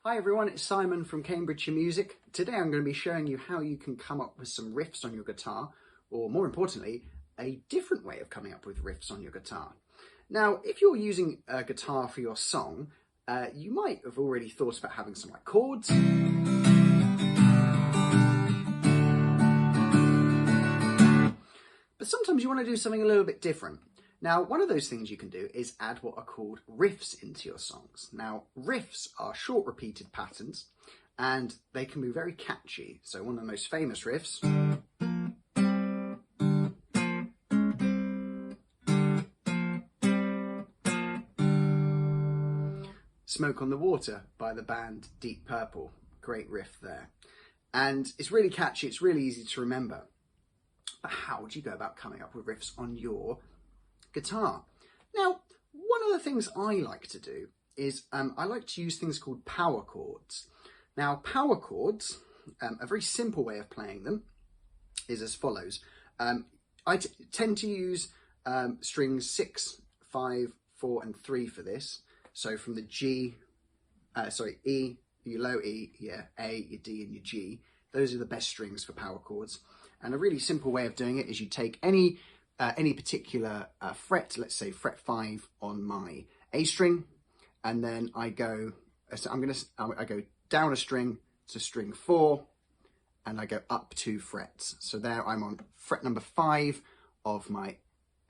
Hi everyone, it's Simon from Cambridgeshire Music. Today I'm going to be showing you how you can come up with some riffs on your guitar, or more importantly, a different way of coming up with riffs on your guitar. Now, if you're using a guitar for your song, you might have already thought about having some like chords. But sometimes you want to do something a little bit different. Now, one of those things you can do is add what are called riffs into your songs. Now, riffs are short repeated patterns and they can be very catchy. So one of the most famous riffs Smoke on the Water by the band Deep Purple. Great riff there. And it's really catchy, it's really easy to remember. But how would you go about coming up with riffs on your guitar? Now, one of the things I like to do is I like to use things called power chords. Now, power chords, a very simple way of playing them is as follows. I tend to use strings 6, 5, 4 and 3 for this. So from the E, your low E, your A, your D and your G. Those are the best strings for power chords. And a really simple way of doing it is you take any particular fret, let's say fret 5 on my A string, and then I go down a string to string 4, and I go up 2 frets. So there I'm on fret number 5 of my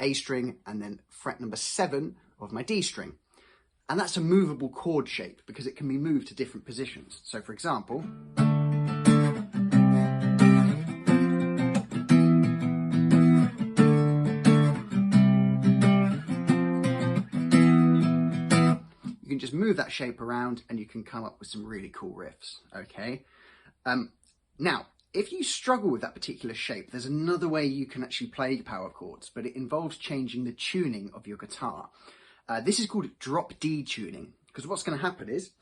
A string, and then fret number 7 of my D string. And that's a movable chord shape because it can be moved to different positions. So for example, just move that shape around and you can come up with some really cool riffs, okay? Now, if you struggle with that particular shape, there's another way you can actually play power chords, but it involves changing the tuning of your guitar. This is called drop D tuning, because what's going to happen is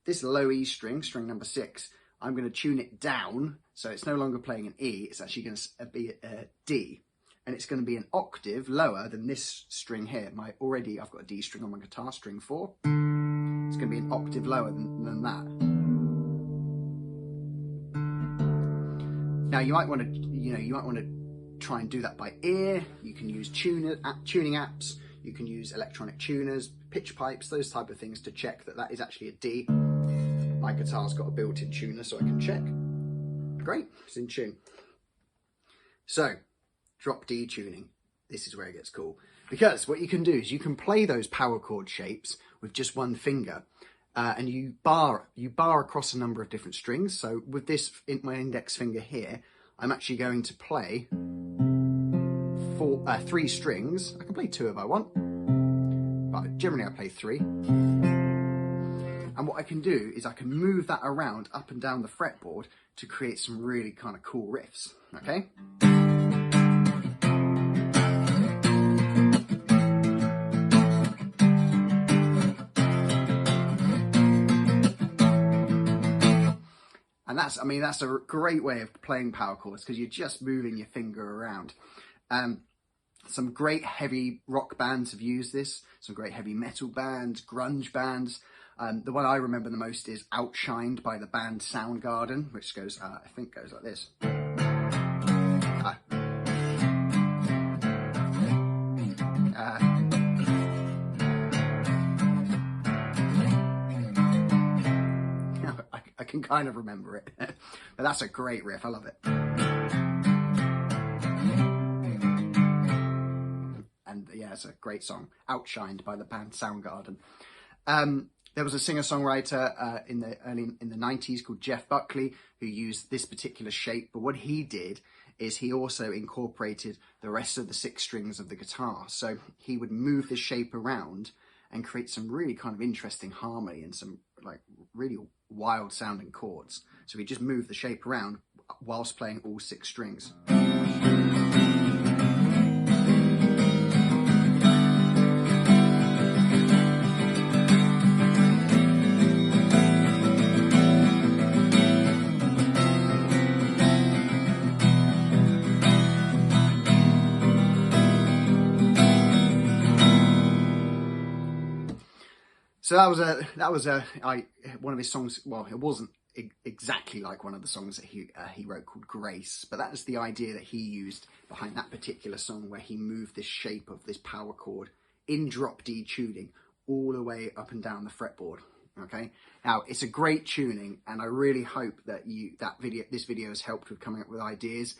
this low E string, string number 6, I'm going to tune it down, so it's no longer playing an E, it's actually going to be a D. And it's going to be an octave lower than this string here. I've got a D string on my guitar, string 4. It's going to be an octave lower than that. Now you might want to, try and do that by ear. You can use tuning apps. You can use electronic tuners, pitch pipes, those type of things to check that is actually a D. My guitar's got a built-in tuner, so I can check. Great, it's in tune. So, drop D tuning. This is where it gets cool. Because what you can do is you can play those power chord shapes with just one finger, and you bar across a number of different strings. So with this, my index finger here, I'm actually going to play 3 strings. I can play 2 if I want, but generally I play 3. And what I can do is I can move that around up and down the fretboard to create some really kind of cool riffs, okay? And that's a great way of playing power chords because you're just moving your finger around. Some great heavy rock bands have used this, some great heavy metal bands, grunge bands. The one I remember the most is Outshined by the band Soundgarden, which goes, I think goes like this. I can kind of remember it, but that's a great riff, I love it. And yeah, it's a great song, Outshined by the band Soundgarden. There was a singer-songwriter in the 90s called Jeff Buckley who used this particular shape, but what he did is he also incorporated the rest of the 6 strings of the guitar. So he would move the shape around and create some really kind of interesting harmony and some like really wild sounding chords. So he just moved the shape around whilst playing all 6 strings. So that was one of his songs. Well, it wasn't exactly like one of the songs that he wrote called Grace, but that is the idea that he used behind that particular song, where he moved this shape of this power chord in drop D tuning all the way up and down the fretboard. Okay, now it's a great tuning, and I really hope that this video has helped with coming up with ideas.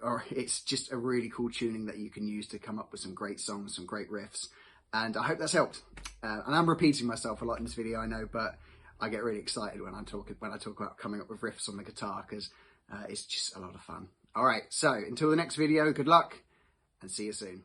Or it's just a really cool tuning that you can use to come up with some great songs, some great riffs, and I hope that's helped. And I'm repeating myself a lot in this video, I know, but I get really excited when I talk about coming up with riffs on the guitar, because it's just a lot of fun. All right, so until the next video, good luck and see you soon.